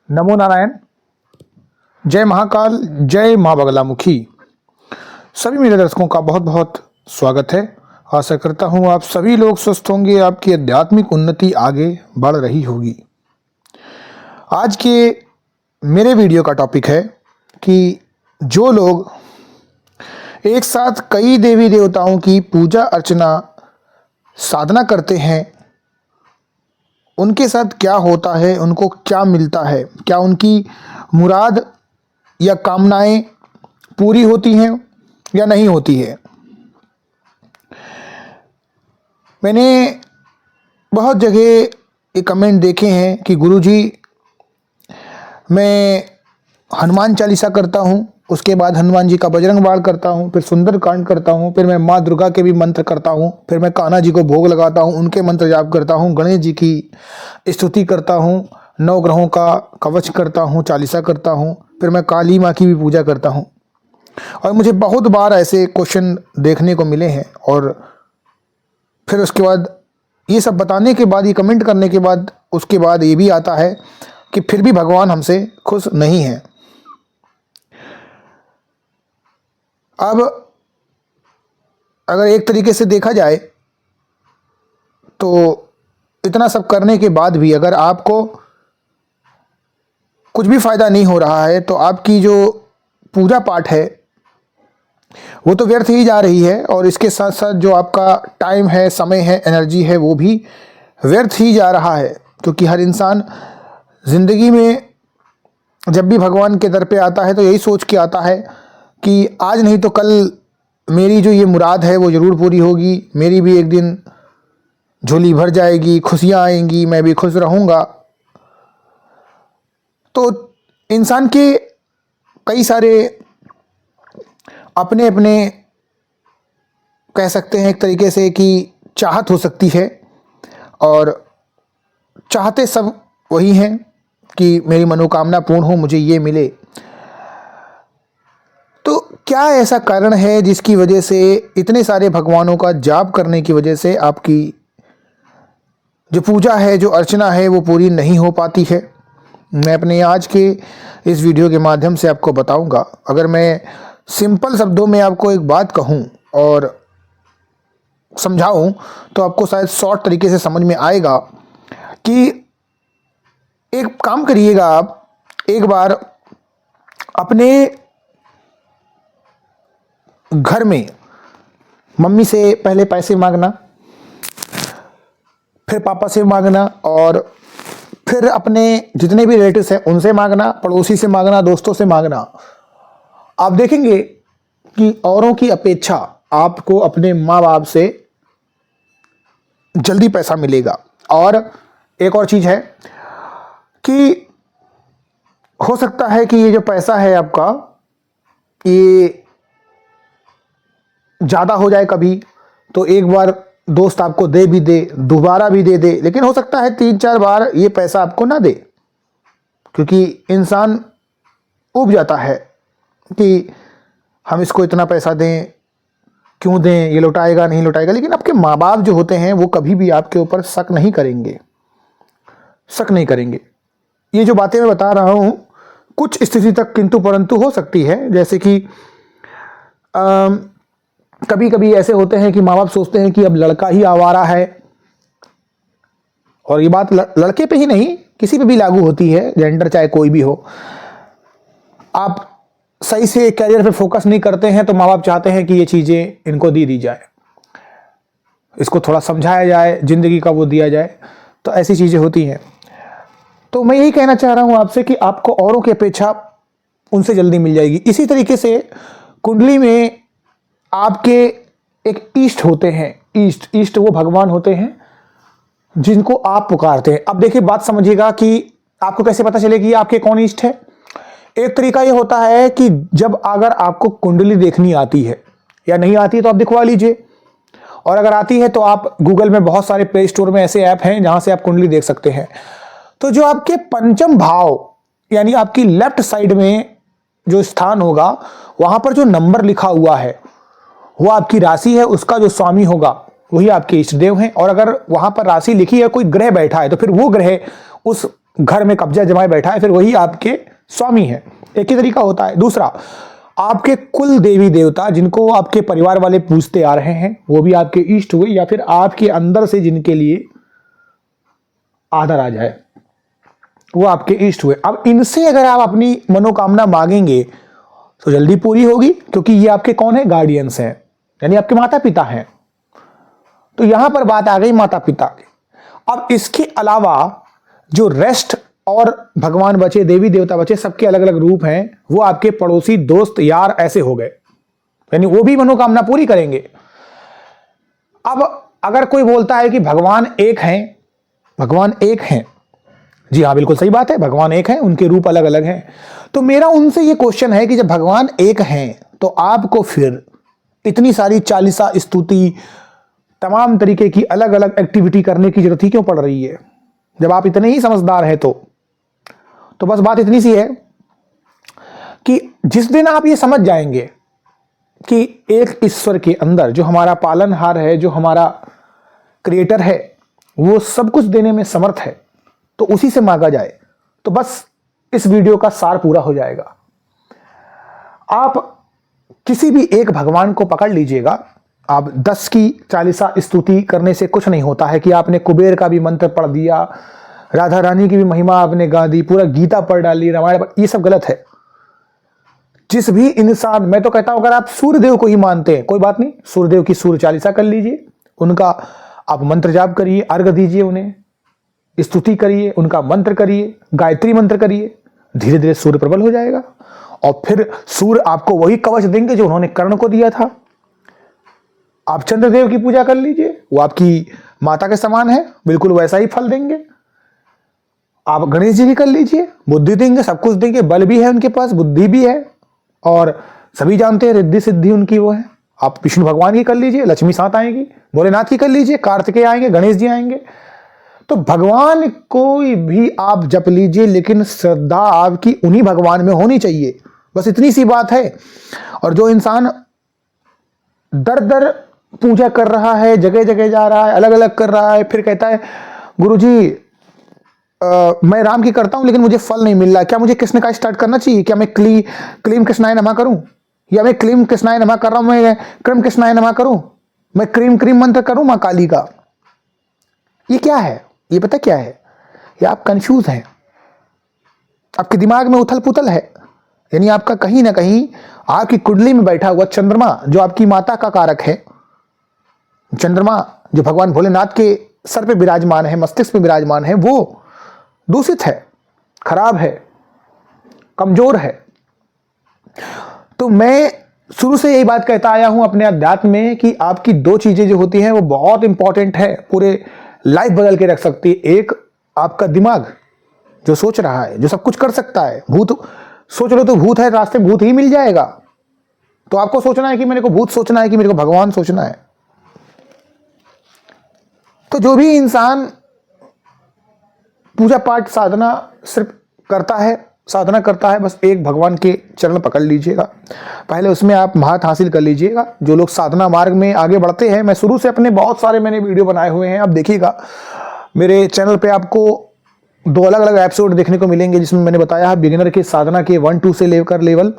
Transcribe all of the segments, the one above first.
नमो नारायण। जय महाकाल, जय माँ बगलामुखी। सभी मेरे दर्शकों का बहुत बहुत स्वागत है। आशा करता हूँ आप सभी लोग स्वस्थ होंगे, आपकी आध्यात्मिक उन्नति आगे बढ़ रही होगी। आज के मेरे वीडियो का टॉपिक है कि जो लोग एक साथ कई देवी देवताओं की पूजा अर्चना साधना करते हैं, उनके साथ क्या होता है, उनको क्या मिलता है, क्या उनकी मुराद या कामनाएं पूरी होती हैं या नहीं होती है। मैंने बहुत जगह ये कमेंट देखे हैं कि गुरुजी मैं हनुमान चालीसा करता हूँ, उसके बाद हनुमान जी का बजरंग बाण करता हूँ, फिर सुंदरकांड करता हूँ, फिर मैं माँ दुर्गा के भी मंत्र करता हूँ, फिर मैं कान्हा जी को भोग लगाता हूँ, उनके मंत्र जाप करता हूँ, गणेश जी की स्तुति करता हूँ, नौ ग्रहों का कवच करता हूँ, चालीसा करता हूँ, फिर मैं काली माँ की भी पूजा करता हूँ। और मुझे बहुत बार ऐसे क्वेश्चन देखने को मिले हैं और फिर उसके बाद ये सब बताने के बाद, ये कमेंट करने के बाद, उसके बाद ये भी आता है कि फिर भी भगवान हमसे खुश नहीं है। अब अगर एक तरीके से देखा जाए तो इतना सब करने के बाद भी अगर आपको कुछ भी फायदा नहीं हो रहा है तो आपकी जो पूजा पाठ है वो तो व्यर्थ ही जा रही है, और इसके साथ साथ जो आपका टाइम है, समय है, एनर्जी है, वो भी व्यर्थ ही जा रहा है। क्योंकि हर इंसान ज़िंदगी में जब भी भगवान के दर पे आता है तो यही सोच के आता है कि आज नहीं तो कल मेरी जो ये मुराद है वो ज़रूर पूरी होगी, मेरी भी एक दिन झोली भर जाएगी, खुशियाँ आएंगी, मैं भी खुश रहूँगा। तो इंसान के कई सारे अपने अपने कह सकते हैं एक तरीके से कि चाहत हो सकती है, और चाहते सब वही हैं कि मेरी मनोकामना पूर्ण हो, मुझे ये मिले। तो क्या ऐसा कारण है जिसकी वजह से इतने सारे भगवानों का जाप करने की वजह से आपकी जो पूजा है, जो अर्चना है, वो पूरी नहीं हो पाती है? मैं अपने आज के इस वीडियो के माध्यम से आपको बताऊंगा। अगर मैं सिंपल शब्दों में आपको एक बात कहूं और समझाऊं तो आपको शायद शॉर्ट तरीके से समझ में आएगा कि एक काम करिएगा, आप एक बार अपने घर में मम्मी से पहले पैसे मांगना, फिर पापा से मांगना, और फिर अपने जितने भी रिलेटिव्स हैं उनसे मांगना, पड़ोसी से मांगना, दोस्तों से मांगना। आप देखेंगे कि औरों की अपेक्षा आपको अपने माँ बाप से जल्दी पैसा मिलेगा। और एक और चीज़ है कि हो सकता है कि ये जो पैसा है आपका, ये ज़्यादा हो जाए कभी, तो एक बार दोस्त आपको दे भी दे, दोबारा भी दे दे, लेकिन हो सकता है 3-4 बार ये पैसा आपको ना दे, क्योंकि इंसान ऊब जाता है कि हम इसको इतना पैसा दें, क्यों दें, ये लौटाएगा नहीं लौटाएगा। लेकिन आपके माँ बाप जो होते हैं वो कभी भी आपके ऊपर शक नहीं करेंगे, शक नहीं करेंगे। ये जो बातें मैं बता रहा हूँ कुछ स्थिति तक किंतु परंतु हो सकती है। जैसे कि कभी कभी ऐसे होते हैं कि माँ बाप सोचते हैं कि अब लड़का ही आवारा है, और ये बात लड़के पे ही नहीं, किसी पे भी लागू होती है, जेंडर चाहे कोई भी हो। आप सही से कैरियर पे फोकस नहीं करते हैं तो माँ बाप चाहते हैं कि ये चीज़ें इनको दी जाए, इसको थोड़ा समझाया जाए, ज़िंदगी का वो दिया जाए। तो ऐसी चीज़ें होती हैं। तो मैं यही कहना चाह रहा हूँ आपसे कि आपको औरों की अपेक्षा उनसे जल्दी मिल जाएगी। इसी तरीके से कुंडली में आपके एक ईष्ट होते हैं। ईष्ट वो भगवान होते हैं जिनको आप पुकारते हैं। अब देखिए, बात समझिएगा कि आपको कैसे पता चलेगी आपके कौन ईष्ट है। एक तरीका ये होता है कि जब अगर आपको कुंडली देखनी आती है या नहीं आती है तो आप दिखवा लीजिए, और अगर आती है तो आप गूगल में बहुत सारे प्ले स्टोर में ऐसे ऐप हैं जहां से आप कुंडली देख सकते हैं। तो जो आपके पंचम भाव यानी आपकी लेफ्ट साइड में जो स्थान होगा, वहां पर जो नंबर लिखा हुआ है वो आपकी राशि है, उसका जो स्वामी होगा वही आपके इष्ट देव हैं। और अगर वहां पर राशि लिखी है, कोई ग्रह बैठा है, तो फिर वो ग्रह उस घर में कब्जा जमाए बैठा है, फिर वही आपके स्वामी है। एक ही तरीका होता है। दूसरा, आपके कुल देवी देवता जिनको आपके परिवार वाले पूजते आ रहे हैं वो भी आपके इष्ट हुए, या फिर आपके अंदर से जिनके लिए आदर आ जाए वो आपके इष्ट हुए। अब इनसे अगर आप अपनी मनोकामना मांगेंगे तो जल्दी पूरी होगी, क्योंकि ये आपके कौन है? गार्डियंस हैं, यानी आपके माता पिता हैं। तो यहां पर बात आ गई माता पिता की। अब इसके अलावा जो रेस्ट और भगवान बचे, देवी देवता बचे, सबके अलग अलग रूप हैं, वो आपके पड़ोसी, दोस्त, यार ऐसे हो गए, यानी वो भी मनोकामना पूरी करेंगे। अब अगर कोई बोलता है कि भगवान एक हैं, भगवान एक हैं, जी हाँ बिल्कुल सही बात है, भगवान एक हैं, उनके रूप अलग अलग हैं। तो मेरा उनसे ये क्वेश्चन है कि जब भगवान एक हैं तो आपको फिर इतनी सारी चालीसा, स्तुति, तमाम तरीके की अलग अलग एक्टिविटी करने की जरूरत ही क्यों पड़ रही है? जब आप इतने ही समझदार हैं तो बस बात इतनी सी है कि जिस दिन आप ये समझ जाएंगे कि एक ईश्वर के अंदर जो हमारा पालनहार है, जो हमारा क्रिएटर है, वो सब कुछ देने में समर्थ है, तो उसी से मांगा जाए, तो बस इस वीडियो का सार पूरा हो जाएगा। आप किसी भी एक भगवान को पकड़ लीजिएगा। आप 10 की चालीसा स्तुति करने से कुछ नहीं होता है कि आपने कुबेर का भी मंत्र पढ़ दिया, राधा रानी की भी महिमा आपने गा दी, पूरा गीता पढ़ डाली, रामायण पढ़, ये सब गलत है। जिस भी इंसान, मैं तो कहता हूं अगर आप सूर्यदेव को ही मानते हैं कोई बात नहीं, सूर्यदेव की सूर्य चालीसा कर लीजिए, उनका आप मंत्र जाप करिए, अर्घ दीजिए, उन्हें स्तुति करिए, उनका मंत्र करिए, गायत्री मंत्र करिए, धीरे धीरे सूर्य प्रबल हो जाएगा और फिर सूर्य आपको वही कवच देंगे जो उन्होंने कर्ण को दिया था। आप चंद्रदेव की पूजा कर लीजिए, वो आपकी माता के समान है, बिल्कुल वैसा ही फल देंगे। आप गणेश जी की कर लीजिए, बुद्धि देंगे, सब कुछ देंगे, बल भी है उनके पास, बुद्धि भी है, और सभी जानते हैं रिद्धि सिद्धि उनकी वो है। आप विष्णु भगवान की कर लीजिए, लक्ष्मी साथ आएगी, भोलेनाथ की कर लीजिए, कार्तिकेय आएंगे, गणेश जी आएंगे। तो भगवान कोई भी आप जप लीजिए, लेकिन श्रद्धा आपकी उन्हीं भगवान में होनी चाहिए, बस इतनी सी बात है। और जो इंसान दर दर पूजा कर रहा है, जगह जगह जा रहा है, अलग अलग कर रहा है, फिर कहता है गुरुजी मैं राम की करता हूं लेकिन मुझे फल नहीं मिल रहा, क्या मुझे कृष्ण का स्टार्ट करना चाहिए? क्या मैं क्लीम कृष्णाय नमः करूं, या मैं क्लीम कृष्णाय नमः कर रहा हूं, मैं क्रम कृष्णाय नमः करूं, मैं क्रीम मंत्र करूं मां काली का? ये क्या है? ये पता क्या है? ये आप कंफ्यूज हैं, आपके दिमाग में उथल पुथल है। यानी आपका कहीं ना कहीं आपकी कुंडली में बैठा हुआ चंद्रमा जो आपकी माता का कारक है, चंद्रमा जो भगवान भोलेनाथ के सर पे विराजमान है, मस्तिष्क पे विराजमान है, वो दूषित है, खराब है, कमजोर है। तो मैं शुरू से यही बात कहता आया हूं अपने अध्यात्म में कि आपकी 2 चीजें जो होती हैं वो बहुत इंपॉर्टेंट है, पूरे लाइफ बदल के रख सकती है। एक आपका दिमाग जो सोच रहा है, जो सब कुछ कर सकता है। भूत सोच लो तो भूत है, रास्ते भूत ही मिल जाएगा। तो आपको सोचना है कि मेरे को भूत सोचना है कि मेरे को भगवान सोचना है। तो जो भी इंसान पूजा पाठ साधना सिर्फ करता है, साधना करता है, बस एक भगवान के चरण पकड़ लीजिएगा, पहले उसमें आप महारत हासिल कर लीजिएगा। जो लोग साधना मार्ग में आगे बढ़ते हैं, मैं शुरू से अपने बहुत सारे मैंने वीडियो बनाए हुए हैं, आप देखिएगा मेरे चैनल पे आपको 2 अलग अलग एपिसोड देखने को मिलेंगे, जिसमें मैंने बताया है बिगिनर के साधना के 1-2 से लेकर लेवल,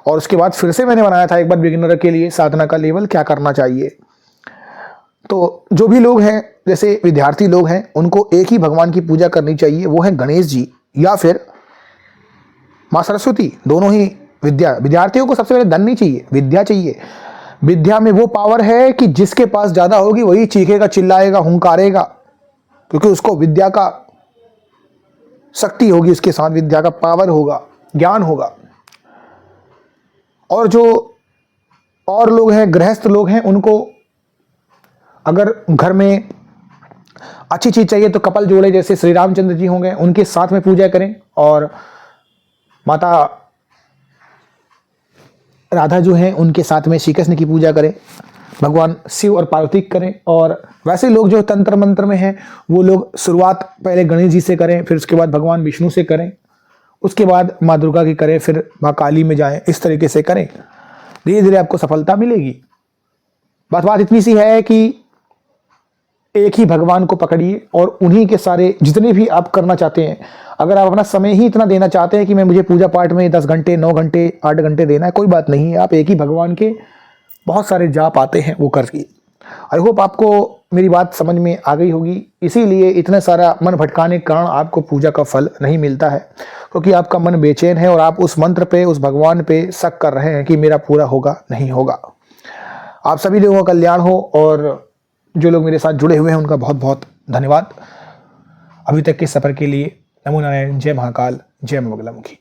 और उसके बाद फिर से मैंने बनाया था एक बार बिगिनर के लिए साधना का लेवल क्या करना चाहिए। तो जो भी लोग हैं, जैसे विद्यार्थी लोग हैं, उनको एक ही भगवान की पूजा करनी चाहिए, वो है गणेश जी या फिर माँ सरस्वती। दोनों ही विद्यार्थियों को सबसे पहले धन नहीं चाहिए, विद्या चाहिए। विद्या में वो पावर है कि जिसके पास ज्यादा होगी वही चीखेगा, चिल्लाएगा, हुंकारेगा, क्योंकि उसको विद्या का शक्ति होगी, उसके साथ विद्या का पावर होगा, ज्ञान होगा। और जो और लोग हैं, गृहस्थ लोग हैं, उनको अगर घर में अच्छी चीज चाहिए तो कपल जोड़े जैसे श्री रामचंद्र जी होंगे, उनके साथ में पूजा करें, और माता राधा जो हैं उनके साथ में श्री कृष्ण की पूजा करें, भगवान शिव और पार्वती करें। और वैसे लोग जो तंत्र मंत्र में हैं वो लोग शुरुआत पहले गणेश जी से करें, फिर उसके बाद भगवान विष्णु से करें, उसके बाद माँ दुर्गा की करें, फिर माँ काली में जाएं, इस तरीके से करें, धीरे धीरे आपको सफलता मिलेगी। बस बात इतनी सी है कि एक ही भगवान को पकड़िए और उन्हीं के सारे जितने भी आप करना चाहते हैं, अगर आप अपना समय ही इतना देना चाहते हैं कि मैं मुझे पूजा पाठ में 10 घंटे, 9 घंटे, 8 घंटे देना है, कोई बात नहीं है, आप एक ही भगवान के बहुत सारे जाप आते हैं, वो करिए। आई होप आपको मेरी बात समझ में आ गई होगी। इसीलिए इतना सारा मन भटकाने के कारण आपको पूजा का फल नहीं मिलता है, क्योंकि आपका मन बेचैन है और आप उस मंत्र पे, उस भगवान पे शक कर रहे हैं कि मेरा पूरा होगा नहीं होगा। आप सभी लोगों का कल्याण हो, और जो लोग मेरे साथ जुड़े हुए हैं उनका बहुत बहुत धन्यवाद। अभी तक के सफ़र के लिए नमो नारायण। जय महाकाल, जय मंगलामुखी।